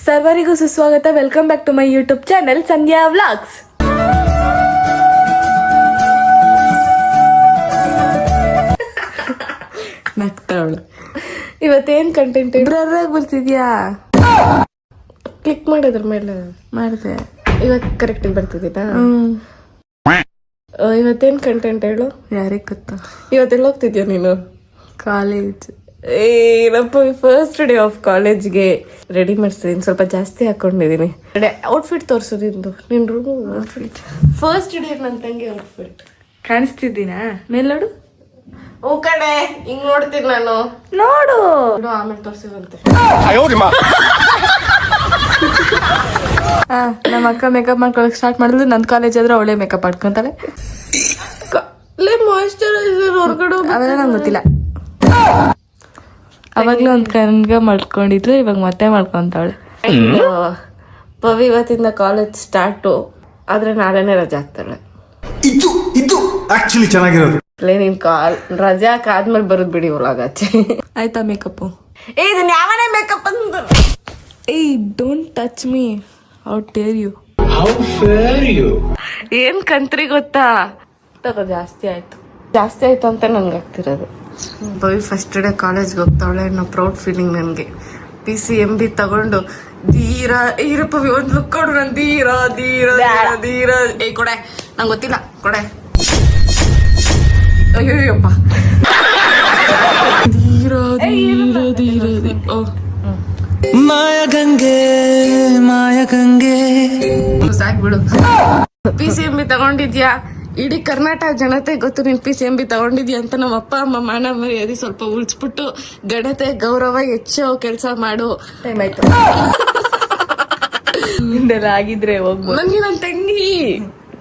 ಸರ್ವರಿಗೂ ಸುಸ್ವಾಗತ. Welcome back to my YouTube channel Sandhya vlogs. ನಗ್ತಾವಳು. ಇವತ್ತೇನ್ ಕಂಟೆಂಟ್ ಬ್ರರ್ರಾಗಿ ಬರ್ತಿದ್ಯಾ? ಕ್ಲಿಕ್ ಮಾಡಿದ್ರ ಮೇಲೆ ಮಾಡಿದೆ. ಇವತ್ತು ಕರೆಕ್ಟ್ ಬರ್ತಿದ್ದೀನಾ? ಇವತ್ತೇನ್ ಕಂಟೆಂಟ್ ಹೇಳು. ಯಾರಿಗೆ ಗೊತ್ತಾ? ಇವತ್ತೆಲ್ಲ ಹೋಗ್ತಿದ್ಯಾ ನೀನು? ಕಾಲೇಜ್. ಏನಪ್ಪ, ಫಸ್ಟ್ ಡೇ ಆಫ್ ಕಾಲೇಜ್ಗೆ ರೆಡಿ ಮಾಡ್ಸಿದೀನಿ. ಸ್ವಲ್ಪ ಜಾಸ್ತಿ ಹಾಕೊಂಡಿದೀನಿ. ಔಟ್ಫಿಟ್ ತೋರ್ಸು ನಿಂದು. ನಿನ್ ರೂಮ್ ಔಟ್ಫಿಟ್. ಫಸ್ಟ್ ಡೇ ನನ್ನ ತಂಗಿ ಔಟ್ಫಿಟ್ ಕಾಣಿಸ್ತಿದ್ದೀನಾ? ಮೇಲೋಡು. ಓ ಕಡೆ ಹಿಂಗ್ ನೋಡ್ತೀನಿ ನಾನು. ನೋಡು ಆಮೇಲೆ ತೋರ್ಸಿವಂತೆ. ನಮ್ಮ ಅಕ್ಕ ಮೇಕಪ್ ಮಾಡ್ಕೊಳಕ್ ಸ್ಟಾರ್ಟ್ ಮಾಡಿದ್ಲು. ನನ್ ಕಾಲೇಜ್ ಆದ್ರೆ ಅವಳೇ ಮೇಕಪ್ ಮಾಡ್ಕೊಂತಾಳೆ. ಮಾಯಿಶ್ಚರೈಸರ್ ಹೊರಗಡೆ ಅವೆಲ್ಲ ನಂಗೆ ಗೊತ್ತಿಲ್ಲ. ಅವಾಗ್ಲೂ ಒಂದ್ ಕನ್ಗ ಮಾಡ್ಕೊಂಡಿದ್ರು, ಇವಾಗ ಮತ್ತೆ ಮಾಡ್ಕೊಂತಾವಳೆ. ಪವಿ ಇವತ್ತಿಂದ ಕಾಲೇಜ್ ಸ್ಟಾರ್ಟು, ಆದ್ರೆ ನಾಳೆನೆ ರಜಾ ಆಗ್ತಾಳೆ. ನೀನ್ ರಜಾ ಆದ್ಮೇಲೆ ಬರೋದ್ ಬಿಡಿ ಒಳಗಾಚೆ. ಆಯ್ತಾ ಮೇಕಪ್? ಇದನ್ನ ಯಾವನೇ ಮೇಕಪ್ ಅಂದ. Don't touch me. How dare you? ಏನ್ ಕಂತ್ರಿ ಗೊತ್ತಾ? ಜಾಸ್ತಿ ಆಯ್ತು ಅಂತ ನಂಗೆ ಆಗ್ತಿರೋದು. ಬೈ ಫಸ್ಟ್ ಡೇ ಕಾಲೇಜ್ಗೆ ಹೋಗ್ತಾವಳೆ ಅನ್ನೋ ಪ್ರೌಡ್ ಫೀಲಿಂಗ್ ನನಗೆ. PCMB ತಗೊಂಡು ಧೀರ ಪವಿ ಒಂದ್ ಲುಕ್ ಕೊಡು. ನನ್ ಧೀರ ಕೊಡೆ. ನಂಗೆ ಗೊತ್ತಿಲ್ಲ, ಕೊಡೆ. ಅಯ್ಯೋಯ್ಯಪ್ಪ. ಧೀರ ಮಾಯಗಂಗೆ ಸಾಕ್ ಬಿಡು. PCMB ತಗೊಂಡಿದ್ಯಾ? ಇಡೀ ಕರ್ನಾಟಕ ಜನತೆ ಗೊತ್ತು ನೀನ್ PCMB ತಗೊಂಡಿದ್ಯಾ ಅಂತ. ನಮ್ಮ ಅಪ್ಪ ಅಮ್ಮ ಮಾನ ಮರ್ಯಾದೆ ಸ್ವಲ್ಪ ಉಳಿಸ್ಬಿಟ್ಟು ಗಣತೆ ಗೌರವ ಹೆಚ್ಚೋ ಕೆಲಸ ಮಾಡು. ಟೈಮ್ ಆಯ್ತು. ಹಿಂದೆಲ್ಲ ಆಗಿದ್ರೆ ಹೋಗ್ಬೋದು. ನಂಗೆ ನನ್ನ ತಂಗಿ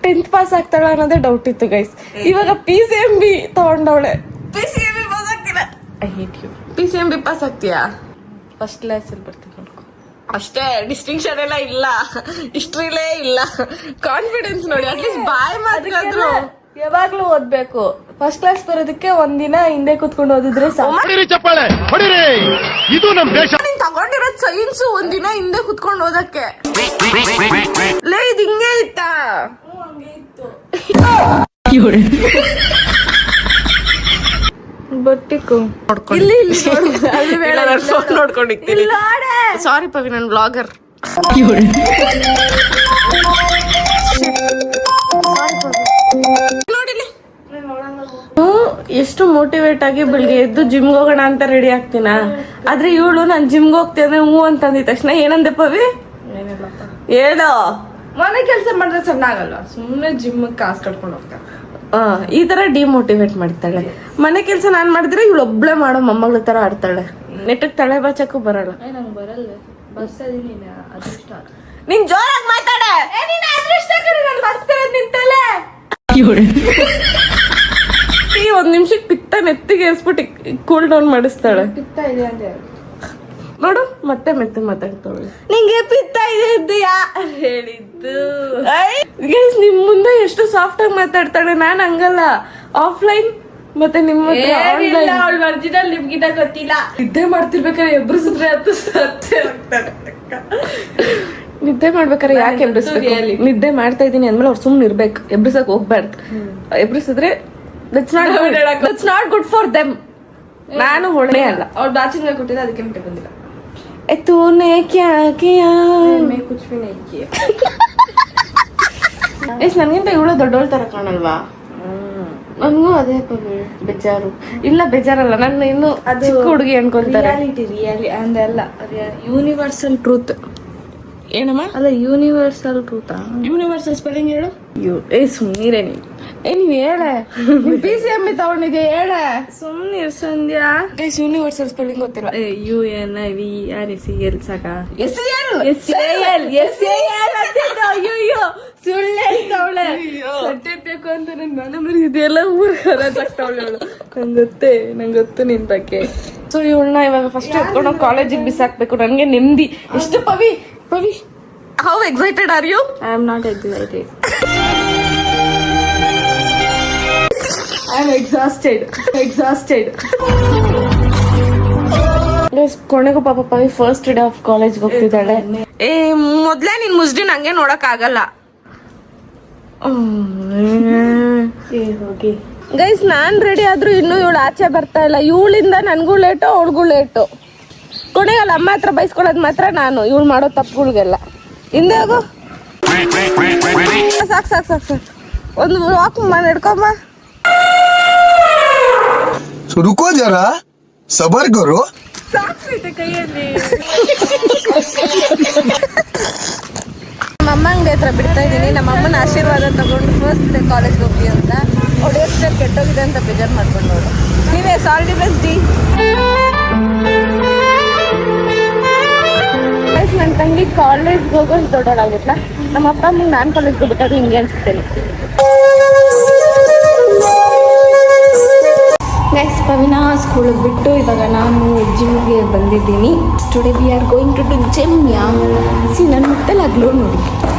10th ಪಾಸ್ ಆಗ್ತಾಳ ಅನ್ನೋದೇ ಡೌಟ್ ಇತ್ತು ಗೈಸ್. ಇವಾಗ PCMB ತಗೊಂಡವಳೆ. PCMB ಪಾಸ್ ಆಗ್ತಿಲ್ಲ. I hate you. PCMB pass ಆಗ್ತೀಯಾ? ಫಸ್ಟ್ ಕ್ಲಾಸ್ ಅಲ್ಲಿ ಬರ್ತೀನಿ ನೋಡ್ಕೊ. ಅಷ್ಟೇ, ಡಿಸ್ಟಿಂಕ್ಷನ್ ಎಲ್ಲ ಇಲ್ಲ, ಹಿಸ್ಟ್ರಿಲೇ ಇಲ್ಲ. ಕಾನ್ಫಿಡೆನ್ಸ್ ನೋಡಿ. ಅಟ್ಲೀಸ್ಟ್ ಬಾಯ್ ಮಾತಾದ್ರು ಯಾವಾಗ್ಲೂ ಓದ್ಬೇಕು. ಫಸ್ಟ್ ಕ್ಲಾಸ್ ಬರೋದಕ್ಕೆ ಒಂದಿನ ಹಿಂದೆ ಕುತ್ಕೊಂಡು ಓದಿದ್ರೆ ನೀನ್ ತಗೊಂಡಿರೋದ್ ಸೈನ್ಸ್, ಒಂದಿನ ಹಿಂದೆ ಕುತ್ಕೊಂಡು ಓದಕ್ಕೆ. ಲೇ ಇದು ಹಿಂಗೆ ಇತ್ತಾ? ಬಟ್ಟಿಕ್ಕು ನೋಡ್ಕೊಂಡಿರ್ತೀನಿ. ಸಾರಿ ಪವಿ, ನನ್ ಬ್ಲಾಗರ್. ಎಷ್ಟು ಮೋಟಿವೇಟ್ ಆಗಿ ಬೆಳಿಗ್ಗೆ ಎದ್ದು ಜಿಮ್ಗೆ ಹೋಗೋಣ ಅಂತ ರೆಡಿ ಆಗ್ತೀನ. ಆದ್ರೆ ಇವಳು ನಾನ್ ಜಿಮ್ಗೆ ಹೋಗ್ತೇನೆ ಹೂ ಅಂತ ಅಂದಿದ ತಕ್ಷಣ ಏನಂದೆ ಪವಿ? ಹೇಳೋ. ಮನೆ ಕೆಲಸ ಮಾಡಿದ್ರೆ ಚೆನ್ನಾಗಲ್ವಾ? ಸುಮ್ನೆ ಜಿಮ್ ಕಾಸು ಕಟ್ಕೊಂಡು ಹೋಗ್ತಾಳೆ. ಈ ತರ ಡಿಮೋಟಿವೇಟ್ ಮಾಡ್ತಾಳೆ. ಮನೆ ಕೆಲಸ ನಾನ್ ಮಾಡಿದ್ರೆ ಇವಳು ಒಬ್ಳೆ ಮಾಡೋ ಮೊಮ್ಮಗಳ ತರ ಆಡ್ತಾಳೆ. ನೆಟ್ಟಗ್ ತಲೆ ಬಾಚಕ್ಕೂ ಬರಲ್ಲ. ನಂಗೆ ಬರಲ್ಲ. ನೀನ್ ಜೋರಾಗಿ ಮಾತಾಡೆ. ಒಂದ್ ನಿಮಿಷಕ್ಕೆ ಪಿತ್ತ ನೆತ್ತಿಗೆ ಏರ್ಸ್ಬಿಟ್ಟು ಕೂಲ್ ಡೌನ್ ಮಾಡಿಸ್ತಾಳೆ. ಪಿತ್ತ ಇದೆ ಅಂತ ನೋಡು, ಮತ್ತೆ ಮೆತ್ತ ಮಾತಾಡ್ತಾಳೆ. ನಿಂಗೆ ಪಿತ್ತ ಇದೆ ಇದೆಯಾ ಹೇಳಿದ್ದು? ನಿಮ್ ಮುಂದೆ ಎಷ್ಟು ಸಾಫ್ಟ್ ಆಗಿ ಮಾತಾಡ್ತಾಳೆ. ನಾನ್ ಹಂಗಲ್ಲ. ಆಫ್ಲೈನ್ ಮತ್ತೆ ನಿಮ್ಮ ಒರಿಜಿನಲ್ ನಿಮ್ಗಿಂತ ಗೊತ್ತಿಲ್ಲ. ನಿದ್ದೆ ಮಾಡ್ತಿರ್ಬೇಕಾದ್ರೆ ಎಬ್ರಿಸಿದ್ರೆ ಅದು ಸತ್ತೇ ಹೋಗ್ತಾಳೆ. ನಿದ್ದೆ ಮಾಡ್ಬೇಕಾದ್ರೆ ಯಾಕೆ ಎಬ್ರಿಸ್ಬೇಕು? ನಿದ್ದೆ ಮಾಡ್ತಾ ಇದೀನಿ ಅಂದ್ಮೇಲೆ ಅವ್ರು ಸುಮ್ನೆ ಇರ್ಬೇಕು. ಎಬ್ರಿಸಕ್ ಹೋಗ್ಬಾರ್ದು. ಎಬ್ರಿಸಿದ್ರೆ that's not good for them. ನಾನು ಹೊಣೆ ಅಲ್ಲ. ಅವ್ರು ಬ್ಯಾಚಿಂಗ್ ಕೊಟ್ಟಿದ್ದೆ, ಅದಕ್ಕೆ ನಿಟ್ಟೆ ಬಂದಿಲ್ಲ. ತೂನೆ ಕ್ಯಾ ಕಿಯಾ ಮೇ ಕುಚ್ ಭಿ ನಹೀ ಕಿಯಾ. ನನ್ಗಿಂತ ಇವಳು ದೊಡ್ಡವಳ ತರ ಕಾಣಲ್ವಾ? ನನ್ಗೂ ಅದೇ ಬೇಜಾರು. ಇಲ್ಲ ಬೇಜಾರಲ್ಲ, ನನ್ನ ಇನ್ನು ಚಿಕ್ಕ ಹುಡುಗಿ ಅನ್ಕೊಂತಾರೆ. ರಿಯಾಲಿಟಿ ಅಂದಲ್ಲ, ಯೂನಿವರ್ಸಲ್ ಟ್ರೂತ್. ಏನಮ್ಮ? ಅಲ್ಲ, ಯೂನಿವರ್ಸಲ್ ಟ್ರೂತಾ? ಯೂನಿವರ್ಸಲ್ ಸ್ಪೆಲ್ಲಿಂಗ್ ಹೇಳು. ಸುಮ್ಮನಿರೇ ನೀನು. ನೀನ್ ಹೇಳೆ. PCMB ತಗೊಂಡಿದ್ಯಾ? ಹೇಳೆ. ಸುಮ್ನಿರ್ ಸಂಧ್ಯಾ. ಯೂನಿವರ್ಸಲ್ ಸ್ಪೆಲ್ಲಿಂಗ್ ಗೊತ್ತಿಲ್ಲ. UNIVERSAL ಸಾಕ? SAL ಅಯ್ಯೋ ಸುಳ್ಳು ಹೇಳ್ತಾವಳೆ. ಬೇಕು ಅಂತ ನನ್ ಮನೆ ಇದೆಲ್ಲ ಊರ್ತಾವಳೆ. ನಂಗೆ ಗೊತ್ತು ನಿನ್ ಬಗ್ಗೆ. ಸೊ ಇವಳನ್ನ ಇವಾಗ ಫಸ್ಟ್ ಎತ್ಕೊಂಡು ಕಾಲೇಜಿಗೆ ಬಿಸಾಕ್ಬೇಕು. ನನ್ಗೆ ನೆಮ್ಮದಿ. ಎಷ್ಟು Pavi how excited are you? I am not excited. I am exhausted. ಕೊನೆಗೂ ಪಾಪ ಪವಿ ಫಸ್ಟ್ ಡೇ ಆಫ್ ಕಾಲೇಜ್ಗೆ ಹೋಗ್ತಿದ್ದಾಳೆ. ಏ ಮೊದ್ಲೇ ನೀನ್ ಮುಸ್ಡಿ ನಂಗೆ ನೋಡಕ್ ಆಗಲ್ಲ. ಗೈಸ್ ನಾನ್ ರೆಡಿ ಆದ್ರೂ ಇನ್ನೂ ಇವಳು ಆಚೆ ಬರ್ತಾ ಇಲ್ಲ. ಇವಳಿಂದ ನನ್ಗೂ ಲೇಟು ಅವಳಿಗೂ ಲೇಟು. ಕೊನೆಗಲ್ಲ ಅಮ್ಮ ಹತ್ರ ಬೈಸ್ಕೊಳ್ಳೋದು ಮಾತ್ರ ನಾನು, ಇವಳು ಮಾಡೋ ತಪ್ಪುಗಳಿಗೆಲ್ಲ. ಹಿಂದೆ ಹೋಗು. ಸಾಕು ಸಾಕು ಸಾಕು ಸಾಕು, ಒಂದು ವಾಕ್ ನಡ್ಕೊಂಬ. रुको जरा सबर करो. ಸಾಕ್ಸೈತೆ ಕೈಯಲ್ಲಿ. ನಮ್ಮ ಅಮ್ಮಂಗೆ ಹತ್ರ ಬಿಡ್ತಾ ಇದ್ದೀನಿ. ನಮ್ಮ ಅಮ್ಮನ ಆಶೀರ್ವಾದ ತಗೊಂಡು ಫಸ್ಟ್ ಡೇ ಕಾಲೇಜ್ಗೆ ಹೋಗಿ ಅಂತ. ಅವಳು ಎಷ್ಟು ಕೆಟ್ಟೋಗಿದೆ ಅಂತ ಬೇಜಾರು ಮಾಡ್ಕೊಂಡು ನೋಡು. ನೀವೇ ಆಲ್ ದಿ ಬೆಸ್ಟ್ ಡಿ. ನನ್ನ ತಂಗಿ ಕಾಲೇಜ್ಗೆ ಹೋಗೋದು ದೊಡ್ಡೋಳಾಗಿತ್ಲ. ನಮ್ಮ ಅಪ್ಪ ಅಮ್ಮಗೆ ನಾನು ಕಾಲೇಜ್ಗೆ ಹೋಗ್ಬಿಟ್ಟಾಗ ಹಿಂಗೆ ಅನ್ಸುತ್ತೇನೆ. ನೆಕ್ಸ್ಟ್ ಪವಿನ ಸ್ಕೂಲಿಗೆ ಬಿಟ್ಟು ಇವಾಗ ನಾನು ಜಿಮ್ಗೆ ಬಂದಿದ್ದೀನಿ. Today we are going to do gym. ನನ್ನ ಮುಟ್ಟಲ್ಲಿ ಆ ಗ್ಲೋ ನೋಡಿ,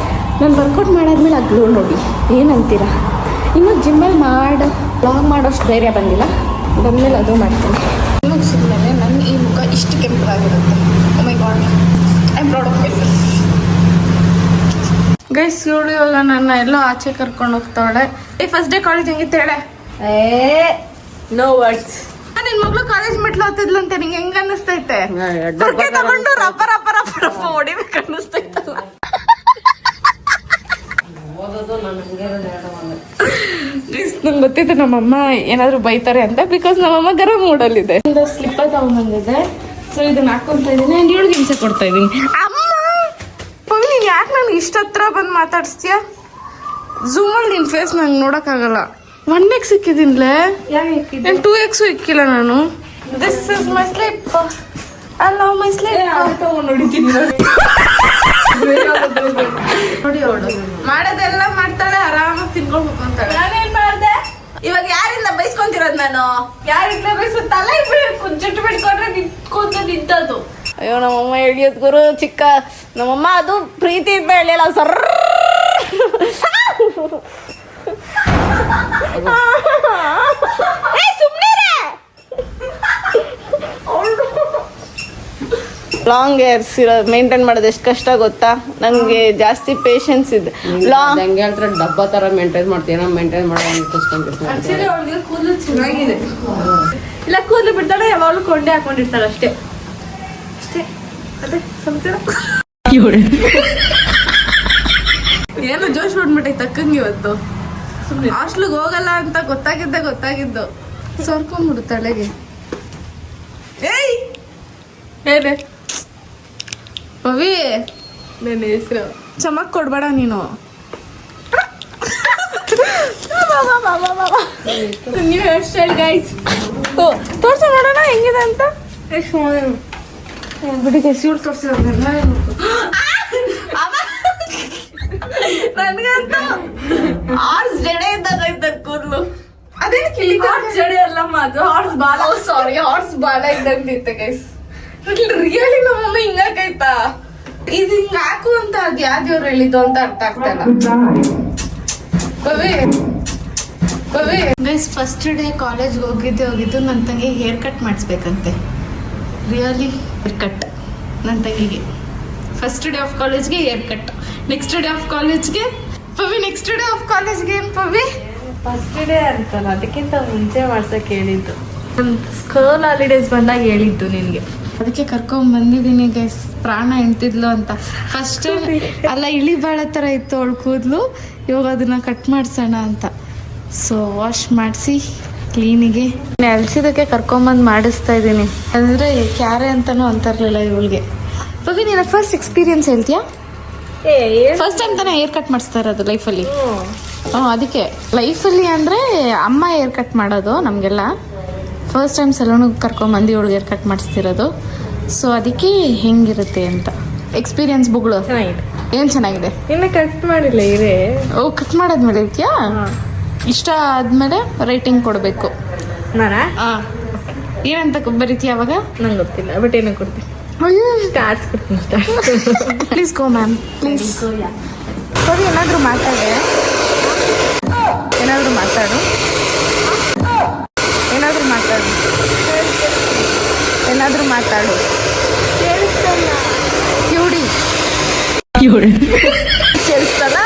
ನಾನು ವರ್ಕೌಟ್ ಮಾಡಾದ್ಮೇಲೆ ಆ ಗ್ಲೋ ನೋಡಿ ಏನಂತೀರ. ಇನ್ನೂ ಜಿಮ್ಮಲ್ಲಿ ಬ್ಲಾಗ್ ಮಾಡೋಷ್ಟು ಧೈರ್ಯ ಬಂದಿಲ್ಲ, ಬಂದಮೇಲೆ ಅದು ಮಾಡ್ತೀನಿ. ಮುಗಿಸಿದ್ಮೇಲೆ ನನ್ನ ಈ ಮುಖ ಇಷ್ಟು ಕೆಂಪಗಾಗಿರುತ್ತೆ. Oh my God, I am proud of myself. Guys ಇವಳು ಇವಾಗ ನನ್ನ ಎಲ್ಲೋ ಆಚೆ ಕರ್ಕೊಂಡು ಹೋಗ್ತಾಳೆ. ಫಸ್ಟ್ ಡೇ ಕಾಲೇಜ್ ಹೆಂಗಿತ್ತು ಹೇಳೆ? No words. ನಿನ್ ಮಗಳು ಕಾಲೇಜ್ ಮೆಟ್ಲು ಹತ್ತಿದ್ಲಂತೆ, ನಿಂಗೆ ಹೆಂಗ ಅನ್ನಿಸ್ತೈತೆ? ತಗೊಂಡು ರಪ್ಪ ರಪ್ಪ ರಪ್ಪ ರಪ್ಪ ಹೊಡಿಬೇಕು ಅನ್ನಿಸ್ತೈತಲ್ಲ. ನಂಗೆ ಗೊತ್ತಿತ್ತು ನಮ್ಮಮ್ಮ ಏನಾದ್ರು ಬೈತಾರೆ ಅಂತ, ಬಿಕಾಸ್ ನಮ್ಮಮ್ಮ ಗರಂ ಮೂಡಲ್ಲಿದೆ. ಸ್ಲಿಪ್ಪರ್ ತಗೊಂಡ್ಬಂದಿದೆ, ಸೊ ಇದನ್ನ ಹಾಕೊಂತ ಇದೀನಿ. ಅಂಡ್ 7 ಹಿಂಸೆ ಕೊಡ್ತಾ ಇದೀನಿ. ಅಮ್ಮ ಪವಿ, ನೀನ್ ಯಾಕೆ ನನ್ಗೆ ಇಷ್ಟ ಹತ್ರ ಬಂದು ಮಾತಾಡಿಸ್ತೀಯ? ಝೂಮಲ್ಲಿ ನಿನ್ ಫೇಸ್ ನಂಗೆ ನೋಡಕ್ಕಾಗಲ್ಲ. 1x ಇಕ್ಕಿದ್ದೀನಿಲೇ, 2x ಇಕ್ಕಿಲ್ಲ ನಾನು. This is my slip. I love my slip. ನೋಡಿದ್ದೀನಿ ನೋಡಿ, ಅವಳು ಮಾಡೋದೆಲ್ಲ ಮಾಡ್ತಾಳೆ, ಆರಾಮಾಗಿ ತಿನ್ಕೊಂಡು ಹೋಗ್ತಾಳೆ. ನಾನೇನ್ ಮಾಡ್ದೆ ಇವಾಗ? ಯಾರಿಂದ ಬೈಸ್ಕೊಂತಿರೋದು ನಾನು? ಯಾರಿಂದ ಬೈಸ್ಕೊ? ತಲೆ ಜುಟ್ಟು ಬಿಟ್ಕೊಂಡ್ರೆ ನಿಂತ್ಕೊಂಡು ನಿಂತದ್ದು. ಅಯ್ಯೋ ನಮ್ಮಮ್ಮ ಎಳಿಯೋದ್ ಗುರು ಚಿಕ್ಕ. ನಮ್ಮಮ್ಮ ಅದು ಪ್ರೀತಿಯಿಂದ ಎಳಿಯಲ್ಲ, ಸರ್. ಲಾಂಗ್ ಹೇರ್ಸ್ ಮೇಂಟೈನ್ ಮಾಡೋದು ಎಷ್ಟು ಕಷ್ಟ ಗೊತ್ತಾ? ನನಗೆ ಜಾಸ್ತಿ ಪೇಷನ್ಸ್ ಇದೆ. ಹೆಂಗೆ ಹೇಳ್ತಾರೆ, ಡಬ್ಬ ತರ ಮೇಂಟೈನ್ ಮಾಡ್ತೀವಿ, ಮೇಂಟೈನ್ ಮಾಡೋದು ಕೂದಲು ಚೆನ್ನಾಗಿದೆ. ಇಲ್ಲ ಕೂದಲು ಬಿಡ್ತಾಳೆ, ಯಾವಾಗಲೂ ಕೊಂಡೆ ಹಾಕೊಂಡಿರ್ತಾಳೆ ಅಷ್ಟೇ ಅಷ್ಟೇ. ಅದೇ ಸಂಸಾರ. ಏನೋ ಜೋಶ್ ಬಿಟ್ಬಿಟ್ಟೈತೆ ತಕ್ಕಂಗೆ ಇವತ್ತು. ಹಾಸ್ಟ್ಲಿಗೆ ಹೋಗಲ್ಲ ಅಂತ ಗೊತ್ತಾಗಿದ್ದು ಸರ್ಕೊಂಡ್ಬಿಡು ತಲೆಗೆ. ಏಯ್ ಏನೇ ಪವಿ, ನನ್ನ ಹೆಸರು ಚಮಕ್ ಕೊಡ್ಬೇಡ ನೀನು. New hair style guys. ತೋರ್ಸ ನೋಡೋಣ ಹೆಂಗಿದೆ ಅಂತ. ಬಿಡಿ ಗೈಸ್, ಇವ್ರು ತೋರ್ಸಿರೋದ್ರಲ್ಲ ನನ್ಗಂತೂ ಹಾರ್ಸ್ ಜಡೆ ಇದ್ದಾಗ ಕೂದಲು. ಅದೇನು ಕಿಳಿ ಹಾರ್ಸ್ ಜಡೆ ಅಲ್ಲಮ್ಮ, ಅದು ಹಾರ್ಸ್ ಬಾಲ. ಸಾರಿ, ಹಾರ್ಸ್ ಬಾಲ ಇದ್ದಂಗಿತ್ತು ಗೈಸ್. ರಿಯಲಿ ನಮ್ಮಮ್ಮ ಹಿಂಗಾಕೈತಾ? ಇದು ಹಿಂಗ ಹಾಕು ಅಂತ ಅದು ಯಾವ್ದೇವ್ರು ಹೇಳಿದ್ದು ಅಂತ ಅರ್ಥ ಆಗ್ತಲ್ಲ. ಗೈಸ್ ಫಸ್ಟ್ ಡೇ ಕಾಲೇಜ್ಗೆ ಹೋಗಿದ್ದು ನನ್ನ ತಂಗಿ ಹೇರ್ ಕಟ್ ಮಾಡಿಸ್ಬೇಕಂತೆ. ರಿಯಲಿ ಹೇರ್ ಕಟ್ ನನ್ನ ತಂಗಿಗೆ. ಫಸ್ಟ್ ಡೇ ಆಫ್ ಕಾಲೇಜ್ಗೆ haircut, next day of ಕಾಲೇಜ್ಗೆ ಪವಿ. ನೆಕ್ಸ್ಟ್ ಡೇ ಆಫ್ ಕಾಲೇಜ್ಗೆ ಏನು ಪವಿ? ಫಸ್ಟ್ ಡೇ ಅಂತಲ್ಲ, ಅದಕ್ಕಿಂತ ಮುಂಚೆ ಮಾಡ್ಸಕ್ಕೆ ಹೇಳಿದ್ದು. ಸ್ಕೂಲ್ ಹಾಲಿಡೇಸ್ ಬಂದಾಗ ಹೇಳಿದ್ದು ನಿನಗೆ, ಅದಕ್ಕೆ ಕರ್ಕೊಂಡ್ ಬಂದಿದ್ದೀನಿ ಗೈಸ್. ಪ್ರಾಣ ಎಂತಿದ್ಲು ಅಂತ. ಫಸ್ಟ್ ಅಲ್ಲ, ಇಳಿ ಬಾಳ ಥರ ಇತ್ತು ಅವಳು ಕೂದಲು, ಇವಾಗ ಅದನ್ನ ಕಟ್ ಮಾಡಿಸೋಣ ಅಂತ. ಸೊ ವಾಶ್ ಮಾಡಿಸಿ ಕ್ಲೀನಿಗೆ ಎಲ್ಸಿದಕ್ಕೆ ಕರ್ಕೊಂಬಂದು ಮಾಡಿಸ್ತಾ ಇದ್ದೀನಿ. ಅಂದರೆ ಕ್ಯಾರೆ ಅಂತಲೂ ಅಂತಾರಲಿಲ್ಲ ಇವಳಿಗೆ. ಪವಿ, ನೀನು ಫಸ್ಟ್ ಎಕ್ಸ್ಪೀರಿಯನ್ಸ್ ಹೇಳ್ತೀಯಾ? ಫಸ್ಟ್ ಟೈಮ್ ತಾನೇ ಹೇರ್ ಕಟ್ ಮಾಡಿಸ್ತಾ ಇರೋದು ಲೈಫಲ್ಲಿ? ಅದಕ್ಕೆ ಲೈಫಲ್ಲಿ ಅಂದರೆ ಅಮ್ಮ ಹೇರ್ ಕಟ್ ಮಾಡೋದು ನಮಗೆಲ್ಲ. ಫಸ್ಟ್ ಟೈಮ್ ಸಲೂನಿಗೆ ಕರ್ಕೊಂಬಂದು ಇವಳಿಗೆ ಹೇರ್ ಕಟ್ ಮಾಡಿಸ್ತಿರೋದು. ಸೊ ಅದಕ್ಕೆ ಹೆಂಗಿರುತ್ತೆ ಅಂತ ಎಕ್ಸ್ಪೀರಿಯನ್ಸ್ ಬುಗಳು. ಚೆನ್ನಾಗಿದೆ. ಏನು ಚೆನ್ನಾಗಿದೆ? ಇನ್ನು ಕಟ್ ಮಾಡಿಲ್ಲ ಇದೆ. ಓ, ಕಟ್ ಮಾಡಾದ್ಮೇಲೆ ಇದೆಯಾ? ಇಷ್ಟ ಆದಮೇಲೆ ರೇಟಿಂಗ್ ಕೊಡಬೇಕು. ನಾನಾ? ಹಾಂ. ಏನಂತ ಬರೀತೀಯ ಅವಾಗ? ನಂಗೆ ಗೊತ್ತಿಲ್ಲ, ಬಟ್ ಏನೋ ಕೊಡ್ತೀನಿ. ಸ್ಟಾರ್ಸ್ ಕೊಡ್ತೀನಿ. Please go ma'am, please. ಸರಿ, ಏನಾದರೂ ಮಾತಾಡು. ಏನಾದರೂ ಮಾತಾಡು. ಏನಾದ್ರೂ ಮಾತಾಡು. ಕ್ಯೂಡಿ ಕೇಳಿಸ್ತಲ್ಲ.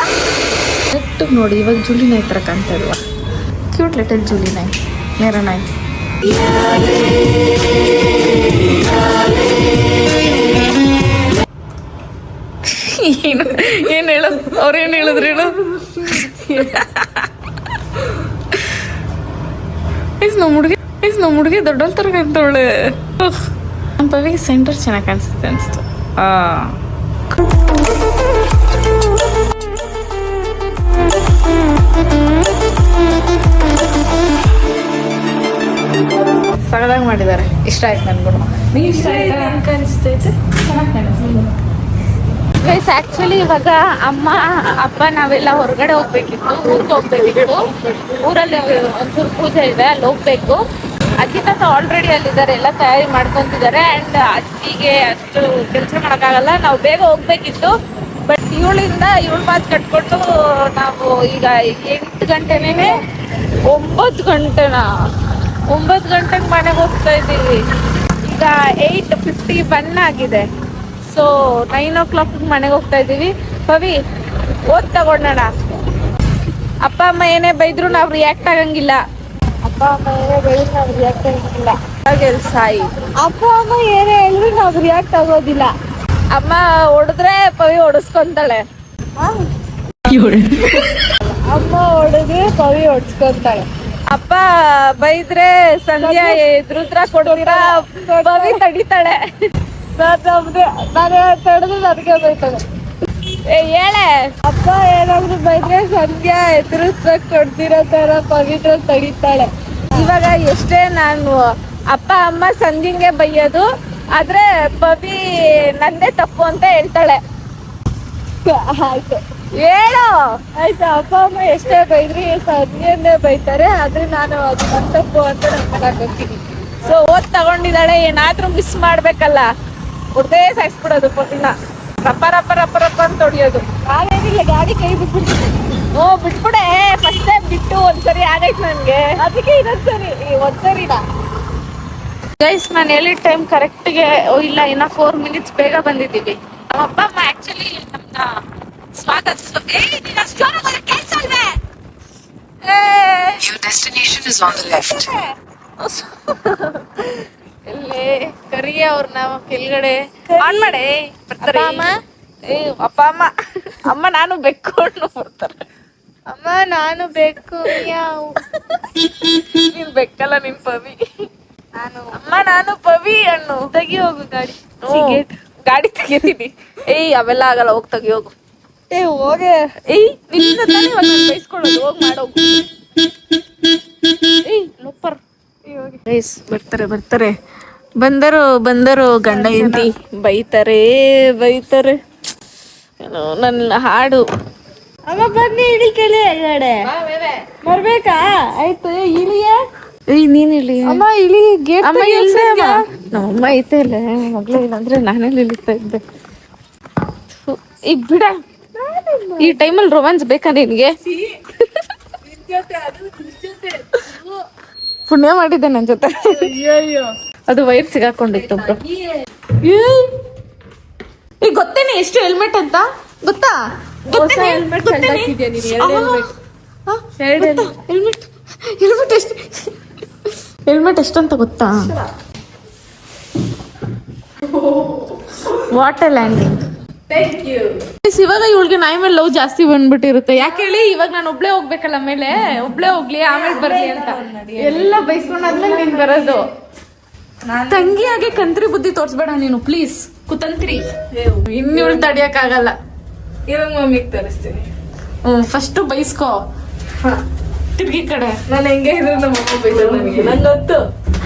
ಕರೆಕ್ಟ್ ನೋಡಿ, ಇವಾಗ ಜೂಲಿ ನಾಯಿ ಥರ ಕಾಣ್ತಾ ಇಲ್ವಾ? ಕ್ಯೂಟ್ ಲಿಟಲ್ ಜೂಲಿ ನಾಯಿ, ಮೇರಾ ನಾಯಿ. ಏನ್ ಹೇಳೋದು? ಅವ್ರೇನ್ ಹೇಳಿದ್ರು ಹೇಳು. ನಮ್ಮ ಹುಡುಗಿ ದೊಡ್ಡಲ್ ತರ ಕಾಣ್ತವಳೆ. ನಮ್ಮ ಪವಿಗೆ ಸೆಂಟರ್ ಚೆನ್ನಾಗಿ ಕಾಣಿಸುತ್ತೆ ಅನಿಸ್ತು. ಸಗದಾಗಿ ಮಾಡಿದ್ದಾರೆ. ಇಷ್ಟ ಆಯ್ತು ನನ್ಗೂ. ನೀವು ಇಷ್ಟ ಆಯ್ತಾ? ಕಾಣಿಸ್ತೈತೆ, ಚೆನ್ನಾಗಿ ಕಾಣಿಸ್ತದೆ. ಗೈಸ್, ಆಕ್ಚುಲಿ ಇವಾಗ ಅಮ್ಮ ಅಪ್ಪ ನಾವೆಲ್ಲ ಹೊರಗಡೆ ಹೋಗ್ಬೇಕಿತ್ತು, ಊರಿಗೆ ಹೋಗ್ಬೇಕಿತ್ತು. ಊರಲ್ಲಿ ಒಂಚೂರು ಪೂಜೆ ಇದೆ, ಅಲ್ಲಿ ಹೋಗ್ಬೇಕು. ಅಜ್ಜಿ ತಾತ ಆಲ್ರೆಡಿ ಅಲ್ಲಿದ್ದಾರೆ, ಎಲ್ಲ ತಯಾರಿ ಮಾಡ್ಕೊಂತಿದ್ದಾರೆ. ಆ್ಯಂಡ್ ಅಜ್ಜಿಗೆ ಅಷ್ಟು ಕೆಲಸ ಮಾಡೋಕ್ಕಾಗಲ್ಲ, ನಾವು ಬೇಗ ಹೋಗ್ಬೇಕಿತ್ತು. ಬಟ್ ಇವಳಿಂದ ಮಾತು ಕಟ್ಕೊಂಡು ನಾವು ಈಗ 8 ಗಂಟೆನೇ 9 ಗಂಟೆಗೆ ಮನೆಗೆ ಹೋಗ್ತಾ ಇದ್ದೀವಿ. ಈಗ 8:51 ಆಗಿದೆ. ಸೊ 9 o'clock ಮನೆಗೆ ಹೋಗ್ತಾ ಇದ್ದೀವಿ. ಪವಿ, ಓದ್ ತಗೊಂಡೋಣ. ಅಪ್ಪ ಅಮ್ಮ ಏನೇ ಬೈದ್ರು ನಾವು ರಿಯಾಕ್ಟ್ ಆಗಂಗಿಲ್ಲ. ಸಾಯಿ, ಅಪ್ಪ ಅಮ್ಮ ಏನೇ ಹೇಳಿದ್ರು ನಾವು ರಿಯಾಕ್ಟ್ ಆಗೋದಿಲ್ಲ. ಅಮ್ಮ ಹೊಡೆದ್ರೆ ಪವಿ ಹೊಡೆಸ್ಕೊಂತಾಳೆ, ಅಮ್ಮ ಹೊಡೆದ್ರೆ ಪವಿ ಹೊಡೆಸ್ಕೊಂತಾಳೆ. ಅಪ್ಪ ಬೈದ್ರೆ ಸಂಧ್ಯಾ ರುದ್ರ ಕೊಡ್ತೀರಾ, ಪವಿ ತಡಿತಾಳೆ. ನಾನು ತಡೆದು ನನಗೆ ಬೈತಾಳೆ. ಹೇಳೆ, ಅಪ್ಪ ಏನಾದ್ರು ಬೈದ್ರೆ ಸಂಧ್ಯಾ ಎದುರಿಸಕ್ ಕೊಡ್ತಿರೋ ತರ ಪವಿತ್ರ ತಡಿತಾಳೆ. ಇವಾಗ ಎಷ್ಟೇ ನಾನು ಅಪ್ಪ ಅಮ್ಮ ಸಂಧ್ಯಂಗೆ ಬೈಯೋದು, ಆದ್ರೆ ಪವಿ ನಂದೇ ತಪ್ಪು ಅಂತ ಹೇಳ್ತಾಳೆ. ಆಯ್ತು ಹೇಳು. ಆಯ್ತು, ಅಪ್ಪ ಅಮ್ಮ ಎಷ್ಟೇ ಬೈದ್ರಿ ಸಂಧ್ಯಂದೇ ಬೈತಾರೆ, ಆದ್ರೆ ನಾನು ಅದು ನನ್ನ ತಪ್ಪು ಅಂತ ನಾನು ಮಾಡಕ್ ಹೋಗ್ತೀನಿ. ಸೊ ಓದ್ ತಗೊಂಡಿದ್ದಾಳೆ, ಏನಾದ್ರೂ ಮಿಸ್ ಮಾಡ್ಬೇಕಲ್ಲ, ಹೊಡೆದೇ ಸಾಯಿಸ್ಬಿಡೋದು ಪವಿನ. ರಪ್ಪ ರಪ್ಪ ರಪ್ಪ ರಪ್ಪ ಅಂತ ಹೊಡಿಯೋದು. ಹಾಗೇನಿಲ್ಲ, ಗಾಡಿ ಕೈ ಬಿಟ್ಬಿಡ್ತೀನಿ. ಬಿಟ್ಬಿಡೆ, ಫಸ್ಟ್ ಟೈಮ್ ಬಿಟ್ಟು ಒಂದ್ಸರಿ ಆಗೈತೆ ನನ್ಗೆ, ಅದಕ್ಕೆ ಇನ್ನೊಂದ್ಸರಿ ಒಂದ್ಸರಿನ. ಗೈಸ್, ನಾನು ಹೇಳಿದ ಟೈಮ್ ಕರೆಕ್ಟ್ಗೆ ಇಲ್ಲ, ಇನ್ನ 4 minutes ಬೇಗ ಬಂದಿದ್ದೀವಿ. ನಮ್ಮ ಅಪ್ಪ ಅಮ್ಮ ಆಕ್ಚುಲಿ ನಮ್ನ ಸ್ವಾಗತಿಸೋ ಇಲ್ಲೇ ಕರಿಯ ಅವ್ರನ್ನ ಕೆಳಗಡೆ ಆನ್ ಮಾಡಿ ಬರ್ತಾರೆ. ಅಪ್ಪ ಅಮ್ಮ ಅಮ್ಮ ನಾನು ಬೆಕ್ಕೊಂಡು ಬರ್ತಾರೆ. ಅಮ್ಮ ನಾನು ಬೆಕ್ಕು, ನೀನ್ ಬೆಕ್ಕಲ್ಲ, ನೀನ್ ಪವಿ. ಅಮ್ಮ ನಾನು ಪವಿ ಅಣ್ಣು. ತೆಗಿ ಹೋಗು ಗಾಡಿ, ಗಾಡಿ ತೆಗಿತೀನಿ. ಅವೆಲ್ಲ ಆಗಲ್ಲ, ಹೋಗ್ ತೆಗಿ ಹೋಗು. ಹೋಗೆ ಬೈಸ್ಕೊಳ್ಳೋದು, ಹೋಗ್ ಮಾಡೋಗು. ಲೋಪರ್. ಬರ್ತಾರೆ ಬಂದರು ಗಂಡ ಹೆಂಡತಿ ಬೈತಾರೆ. ನನ್ನ ಹಾಡು. ಅಮ್ಮ ಬನ್ನಿ, ಇಳಿ ಕೆಳಗಡೆ ಬರ್ಬೇಕಾ? ಆಯ್ತು, ಇಳಿಯ. ನೀನ್ ಇಳಿ ಅಮ್ಮ, ಇಳಿ. ಗೇಟ್ ಅಮ್ಮ ಇಲ್ದೆ. ನಮ್ಮಮ್ಮ ಐತೆ ಇಲ್ಲ ಮಗ್ಳು, ಇಲ್ಲಾಂದ್ರೆ ನಾನೆಲ್ಲಿ ಇಳಿತಾ ಇದ್ದೆ. ಈಗ ಬಿಡ, ಈ ಟೈಮಲ್ಲಿ ರೊಮ್ಯಾನ್ಸ್ ಬೇಕಾ ನಿನ್ಗೆ? ಪುಣ್ಯ ಮಾಡಿದ್ದೆ ನನ್ ಜೊತೆ. ಅದು ವೈರ್ ಸಿಗಾಕೊಂಡಿತ್ತು. ಈಗ ಗೊತ್ತೇನೆ ಎಷ್ಟು ಹೆಲ್ಮೆಟ್ ಅಂತ ಗೊತ್ತಾ? ಹೆಲ್ಮೆಟ್ ಎಷ್ಟಂತ ಗೊತ್ತಾ? Water landing. ಇವಾಗ ಇವಳಿಗೆ ನಾಯಿ ಮೇಲೆ ಲವ್ ಜಾಸ್ತಿ ಬಂದ್ಬಿಟ್ಟಿರುತ್ತೆ. ಯಾಕೆ ಹೇಳಿ, ಇವಾಗ ನಾನು ಒಬ್ಳೆ ಹೋಗ್ಬೇಕಲ್ಲ, ಮೇಲೆ ಒಬ್ಳೆ ಹೋಗ್ಲಿ ಆಮೇಲೆ ಬರ್ಲಿ ಅಂತ ಎಲ್ಲ ಬೈಸ್ಕೊಂಡಾದ್ಮೇಲೆ ನೀನ್ ಬರೋದು. ತಂಗಿಯಾಗೆ ಕಂತ್ರಿ ಬುದ್ಧಿ ತೋರ್ಸ್ಬೇಡ ನೀನು ಪ್ಲೀಸ್. ಕುತಂತ್ರಿ ಇನ್ನಿವಳು ತಡಿಯಕ್ ಆಗಲ್ಲ. ಇವಾಗ ಮಮ್ಮಿಗೆ ತೋರಿಸ್ತೀನಿ. ಫಸ್ಟ್ ಬೈಸ್ಕೋ, ತಿರ್ಗಿ ಕಡೆ. ನಾನು ಹೆಂಗೆ ಇದ್ರು ನಮ್ಮಮ್ಮ ಬೈದ್ರು ನನಗೆ, ನಂಗೆ ಗೊತ್ತು.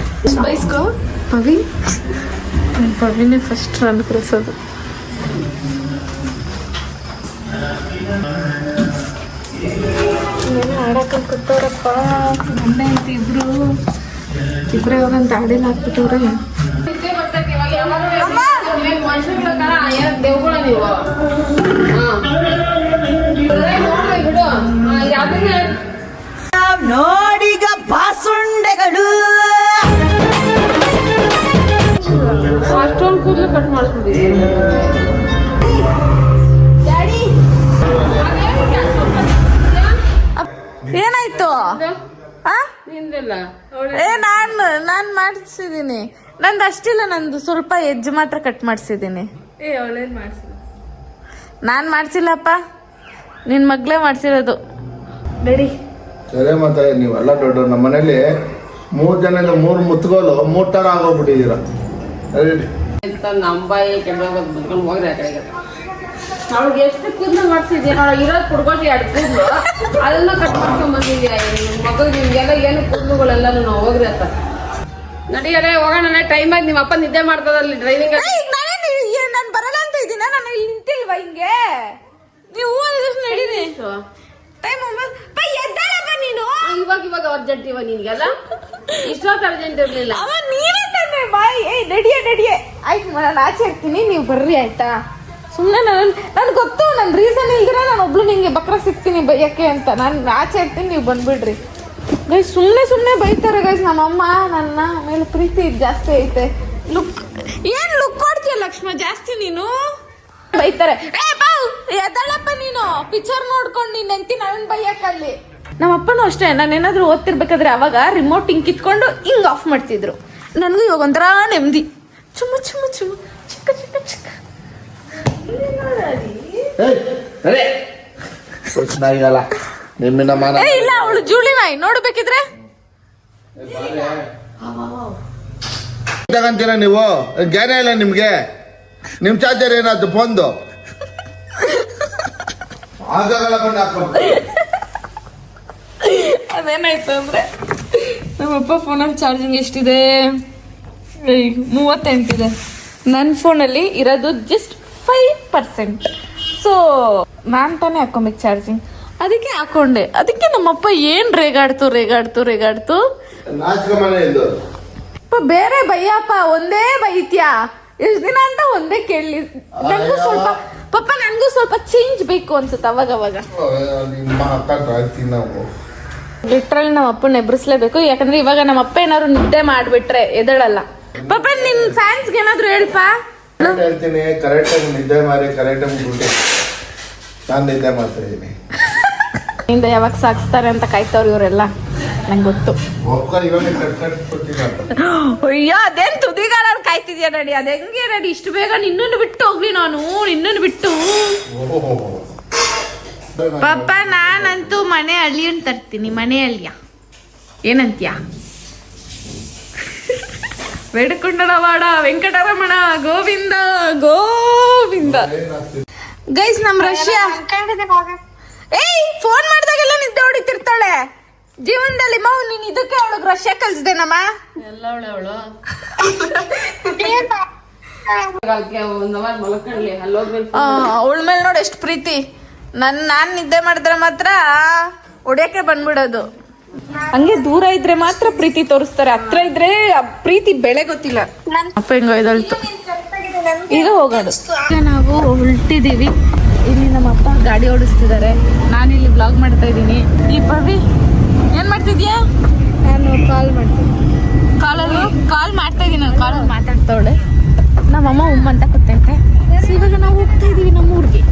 ಬೈಸ್ಕೋ ಪವಿನೇ ಫಸ್ಟ್ ಅನ್ಕರಿಸೋದು. ಏನು ಆಡಕ್ಕೆ ಕೂತವ್ರಪ್ಪ ಗಂಡ ಐತಿ. ಇಬ್ರು ಯಾವಾಗಂತ ಆಡಿಲ್ಲ ಹಾಕ್ಬಿಟ್ಟವ್ರೆ. ನೋಡಿಗ ಬಾಸುಂಡೆಗಳು ಕಟ್ ಮಾಡಿಸ್ಬಿಟ್ಟಿದ್ದೀನಿ. ಏನಾಯ್ತು? ನಿಂದಿಲ್ಲ ನಾನ್ ಮಾಡಿಸಿದೀನಿ. ನಂದು ಅಷ್ಟಿಲ್ಲ, ನಂದು ಸ್ವಲ್ಪ ಎಜ್ಜು ಮಾತ್ರ ಕಟ್ ಮಾಡಿಸಿದೀನಿ. ನಾನ್ ಮಾಡ್ಸಿಲ್ಲಪ್ಪ, ನಿನ್ ಮಗ್ಲೇ ಮಾಡ್ಸಿರೋದು. ರೆಡಿ ಸರಿ ಮತ್ತೆ ನೀವೆಲ್ಲ ದೊಡ್ಡ ನಮ್ಮ ಮನೇಲಿ 3 ಜನ 3 ಮುತ್ಗೋಲು 3 ತರ ಆಗೋಗ್ಬಿಟ್ಟಿದ್ದೀರ. ನಮ್ಮ ಬಾಯಿ ಕೆಡ್ಕೊಂಡು ಬಂದ್ಕೊಂಡು ಹೋಗ್ರಿ ಆ ಕಡೆಗೆ. ಅವ್ಳಿಗೆ ಎಷ್ಟು ಕೂದಲು ಮಾಡ್ಸಿದ್ಯಾ ನೋಡ, ಇರೋದು ಕುಡ್ಕೊಂಡು 2 ಕೂದಲು ಅದನ್ನ ಕಟ್ ಮಾಡ್ಕೊಂಡ್ ಬಂದಿದ್ಯಾ. ಮಗು ನಿಮ್ಗೆಲ್ಲ ಏನು ಕೂದಲುಗಳೆಲ್ಲ ಹೋಗ್ರಿ ಅಂತ ನಡಿಯರೇ ಹೋಗೋಣ. ಟೈಮ್ ಆಗಿ ನಿಮ್ಮ ಅಪ್ಪ ನಿದ್ದೆ ಮಾಡ್ತದಲ್ಲಿ ಡ್ರೈವಿಂಗ್. ನಾನು ಬರಲ್ಲ ಅಂತ ಇದ್ದೀನ, ನಾನು ಇಲ್ಲಿ ನಿಂತಿಲ್ವಾ ಹಿಂಗೆ? ನೀವು ನಡೀರಿ. ಟೈಮ್ ನೀನು ಇವಾಗ ಅರ್ಜೆಂಟ್ ಇವ ನಿನ್ಗೆಲ್ಲ ಇಷ್ಟೊತ್ತು ಅರ್ಜೆಂಟ್ ಇರ್ಲಿಲ್ಲ. ಅವ ನೀವೇ ತಾನೆ ಬಾಯ್. ನಡಿಯೇ ಆಯ್ತು, ನಾನು ಆಚೆ ಇರ್ತೀನಿ, ನೀವು ಬರ್ರಿ ಆಯ್ತಾ? ಸುಮ್ಮನೆ ನನ್ಗೆ ಗೊತ್ತು, ನನ್ನ ರೀಸನ್ ಇಲ್ದಿರ ನಾನು ಒಬ್ಳು ನಿಂಗೆ ಬಕ್ರ ಸಿಗ್ತೀನಿ ಬೈಯಕ್ಕೆ ಅಂತ. ನಾನು ಆಚೆ ಇರ್ತೀನಿ, ನೀವು ಬಂದ್ಬಿಡ್ರಿ. ಗೈಸ್ ಸುಮ್ಮನೆ ಬೈತಾರೆ ಗೈಸ್. ನಮ್ಮಮ್ಮ ನನ್ನ ಮೇಲೆ ಪ್ರೀತಿ ಜಾಸ್ತಿ ಐತೆ. ಏನ್ ಲುಕ್ ಕೊಡ್ತೀಯ ಲಕ್ಷ್ಮ ಜಾಸ್ತಿ ನೀನು? ಬೈತಾರೆ, ಎದಳಪ್ಪ ನೀನು ಪಿಕ್ಚರ್ ನೋಡ್ಕೊಂಡು ನೀನ್ ಎಂತಿ ನನ್ನ ಬೈಯಕ್ಕಲ್ಲಿ. ನಮ್ಮಪ್ಪನೂ ಅಷ್ಟೇ, ನಾನು ಏನಾದ್ರು ಓದ್ತಿರ್ಬೇಕಾದ್ರೆ ಅವಾಗ ರಿಮೋಟ್ ಹಿಂಗ್ ಕಿತ್ಕೊಂಡು ಹಿಂಗ್ ಆಫ್ ಮಾಡ್ತಿದ್ರು. ನನಗೂ ಇವಾಗ ಒಂಥರ ನೆಮ್ಮದಿ. ಚುಮ್ಮ ಚಿಕ್ಕ ನಿಮ್ಮಿನ ಮಾನ ಇಲ್ಲ, ಅವಳು ಜೂಲಿ ನಾಯಿ ನೋಡ್ಬೇಕಿದ್ರೆ ತಗಂತೀರ ನೀವು. ಜ್ಞಾನ ಇಲ್ಲ ನಿಮ್ಗೆ. ನಿಮ್ ಚಾರ್ಜರ್ ಏನಾಯ್ತು ಫೋನ್ದು? ಅದೇನಾಯ್ತು ಅಂದ್ರೆ ನಮ್ಮಪ್ಪ ಫೋನಲ್ಲಿ ಚಾರ್ಜಿಂಗ್ ಎಷ್ಟಿದೆ? 38 ಇದೆ. ನನ್ನ ಫೋನಲ್ಲಿ ಇರೋದು ಜಸ್ಟ್ 5%. ಸೊ ನಾನು ತಾನೇ ಹಾಕೊಬೇಕು ಚಾರ್ಜಿಂಗ್, ಅದಕ್ಕೆ ಹಾಕೊಂಡೆ. ಅದಕ್ಕೆ ನಮ್ಮಪ್ಪ ಏನ್ ರೇಗಾಡ್ತು. ಬೇರೆ ಬೈಯಪ್ಪ, ಒಂದೇ ಬೈತ್ಯಾ? ಎಷ್ಟ್ ದಿನ ಅಂತ ಒಂದೇ ಕೇಳಲಿ. ನನ್ಗೂ ಸ್ವಲ್ಪ ಚೇಂಜ್ ಬೇಕು ಅನ್ಸುತ್ತೆ ಅವಾಗ. ಲಿಟ್ರಲಿ ನಮ್ಮ ಅಪ್ಪನ ಎಬ್ರಿಸ್ಲೇಬೇಕು, ಯಾಕಂದ್ರೆ ಇವಾಗ ನಮ್ಮ ಅಪ್ಪ ಏನಾದ್ರು ನಿದ್ದೆ ಮಾಡ್ಬಿಟ್ರೆ ಎದಳಲ್ಲ. ಪಾಪ ನಿನ್ ಫ್ಯಾನ್ಸ್ಗೆ ಏನಾದ್ರು ಹೇಳ್ಪಾ. ಹೇಳ್ತೀನಿ, ಕರೆಕ್ಟ್ ಆಗಿ ನಿದ್ದೆ ಮಾಡಿ, ಕರೆಕ್ಟ್ ಆಗಿ ನಾನು ನಿದ್ದೆ ಮಾಡ್ತಾ ಇದ್ದೀನಿ. ಇಂದ ಯಾವಾಗ ಸಾಗಿಸ್ತಾರೆ ಅಂತ ಕಾಯ್ತವ್ರು ಇವರೆಲ್ಲ, ನಂಗೆ ಗೊತ್ತು. ಅಯ್ಯೋ ಅದೇನ್ ತುದಿಗಾಲ ಕಾಯ್ತಿದ್ಯಾ ನಡಿ. ಅದ ಹೆಂಗೆ ನಡಿ ಇಷ್ಟು ಬೇಗ? ನಿನ್ನನ್ನು ಬಿಟ್ಟು ಹೋಗ್ಲಿ ನಾನು, ನಿನ್ನನ್ನು ಬಿಟ್ಟು. ಪಾಪ ನಾನಂತೂ ಮನೆ ಅಳಿಯನ್ ತರ್ತೀನಿ, ಮನೆ ಅಳಿಯ. ಏನಂತ್ಯಾ? ಬೇಡಕೊಂಡವಾಡ ವೆಂಕಟರಮಣ ಗೋವಿಂದ. ಗೈಸ್ ನಮ್ ರಷ್ಯಾ ಫೋನ್ ಮಾಡಿದಾಗೆಲ್ಲ ನಿದ್ದೆ ಹೊಡಿತಿರ್ತಾಳೆ ಜೀವನದಲ್ಲಿ. ಮಾವು ನೀನ್ ಇದಕ್ಕೆ ಅವಳಿಗೆ ರಷ್ಯಾ ಕಲ್ಸ್ದೇನಮ್ಮ? ಎಲ್ಲ ಅವಳು ಅವಳ ಮೇಲೆ ನೋಡಿ ಎಷ್ಟು ಪ್ರೀತಿ. ನಾನ್ ನಿದ್ದೆ ಮಾಡಿದ್ರೆ ಮಾತ್ರ ಹೊಡ್ಯಕ್ಕೆ ಬಂದ್ಬಿಡೋದು. ಹಂಗೆ ದೂರ ಇದ್ರೆ ಮಾತ್ರ ಪ್ರೀತಿ ತೋರಿಸ್ತಾರೆ, ಹತ್ರ ಇದ್ರೆ ಪ್ರೀತಿ ಬೆಳೆ ಗೊತ್ತಿಲ್ಲ. ಅಪ್ಪ ಹೆಂಗೋ ಇದಳ್ತು. ಈಗ ಹೋಗೋದು. ಈಗ ನಾವು ಹೊರಟಿದೀವಿ. ಇಲ್ಲಿ ನಮ್ಮ ಅಪ್ಪ ಗಾಡಿ ಓಡಿಸ್ತಿದ್ದಾರೆ, ನಾನಿಲ್ಲಿ ಬ್ಲಾಗ್ ಮಾಡ್ತಾ ಇದ್ದೀನಿ. ಈ ಪವಿ ಏನ್ ಮಾಡ್ತಿದ್ಯಾ? ನಾನು ಕಾಲ್ ಮಾಡ್ತಾ ಇದ್ದೀನಿ. ನಾನು ಕಾಲಲ್ಲಿ ಮಾತಾಡ್ತಾವಳೆ. ನಮ್ಮಮ್ಮ ಅಂತ ಕೂತೈತೆ. ಸೊ ಇವಾಗ ನಾವು ಹೋಗ್ತಾ ಇದೀವಿ ನಮ್ಮ ಊರಿಗೆ.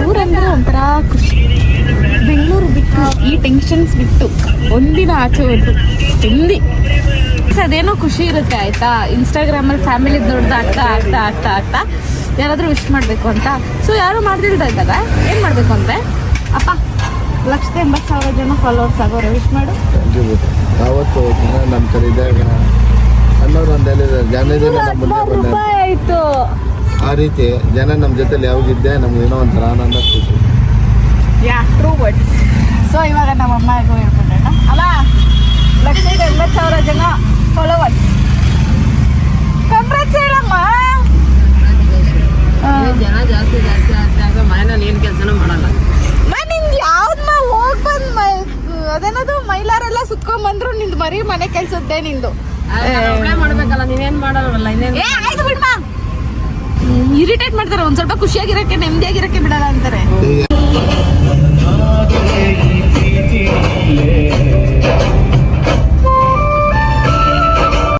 ಊರಂದ್ರೆ ಒಂಥರ ಖುಷಿ. ಬೆಂಗಳೂರು ಬಿಟ್ಟು, ಈ ಟೆನ್ಷನ್ಸ್ ಬಿಟ್ಟು ಒಂದಿನ ಆಚೆ ಹೋದ್ರು ನೆಮ್ಮದಿ. ಅದೇನೋ ಖುಷಿ ಇರುತ್ತೆ ಆಯ್ತಾ. ಇನ್ಸ್ಟಾಗ್ರಾಮಲ್ಲಿ ಫ್ಯಾಮಿಲಿ ದೊಡ್ಡದು ಆಗ್ತಾ ಯಾರಾದ್ರೂ ವಿಶ್ ಮಾಡ್ಬೇಕು ಅಂತ. ಸೊ ಯಾರು ಮಾಡ್ದಿಲ್ದಾಗ ಏನ್ ಮಾಡ್ಬೇಕು ಅಂದ್ರೆ, ಅಪ್ಪ 180,000 ಜನ ಫಾಲೋವರ್ಸ್ ಆಗೋರೆ, ವಿಶ್ ಮಾಡು. ಯಾವತ್ತು ನಮ್ಮ ಕಡೆ ಇದ್ದಾಗ ರೂಪಾಯಿ ಆಯ್ತು. ಆ ರೀತಿ ಜನ ನಮ್ಮ ಜೊತೆಲಿ ಯಾವಾಗಿದ್ದೆ ನಮ್ಗೆ ಏನೋ ಒಂಥರ ಆನಂದ, ಖುಷಿ. True words. ಸೊ ಇವಾಗ ನಮ್ಮ ಅಮ್ಮಗೂ ಹೇಳ್ಕೊಂಡೋಣ, ಅಲ್ಲ 180,000 ಜನ ಫಾಲೋವರ್ಸ್. ಕಂಗ್ರಾಟ್ಸ್ ಹೇಳಮ್ಮ. ಜನ ಜಾಸ್ತಿ ಆಗ ಮನೆಯಲ್ಲಿ ಏನ್ ಕೆಲಸನೂ ಮಾಡಲ್ಲ. ನಿಂದು ಯಾವ್ದು ಹೋಗ್ ಬಂದ್ ಅದೇನದು ಮೈಲಾರೆಲ್ಲ ಸುತ್ಕೊಂಡ್ ಬಂದ್ರು ನಿಂದು ಮರಿ ಮನೆ ಕೆಲ್ಸದ್ದೇ ನಿಂದು. ಮಾಡ್ಬೇಕಲ್ಲ, ನೀವೇನ್ ಮಾಡಲ್ಲ. ಆಯ್ತು ಬಿಡ್ಮ. ಇರಿಟೇಟ್ ಮಾಡ್ತಾರೆ, ಒಂದ್ ಸ್ವಲ್ಪ ಖುಷಿಯಾಗಿರಕ್ಕೆ ನೆಮ್ಮದಿಯಾಗಿರಕ್ಕೆ ಬಿಡಲ್ಲ ಅಂತಾರೆ.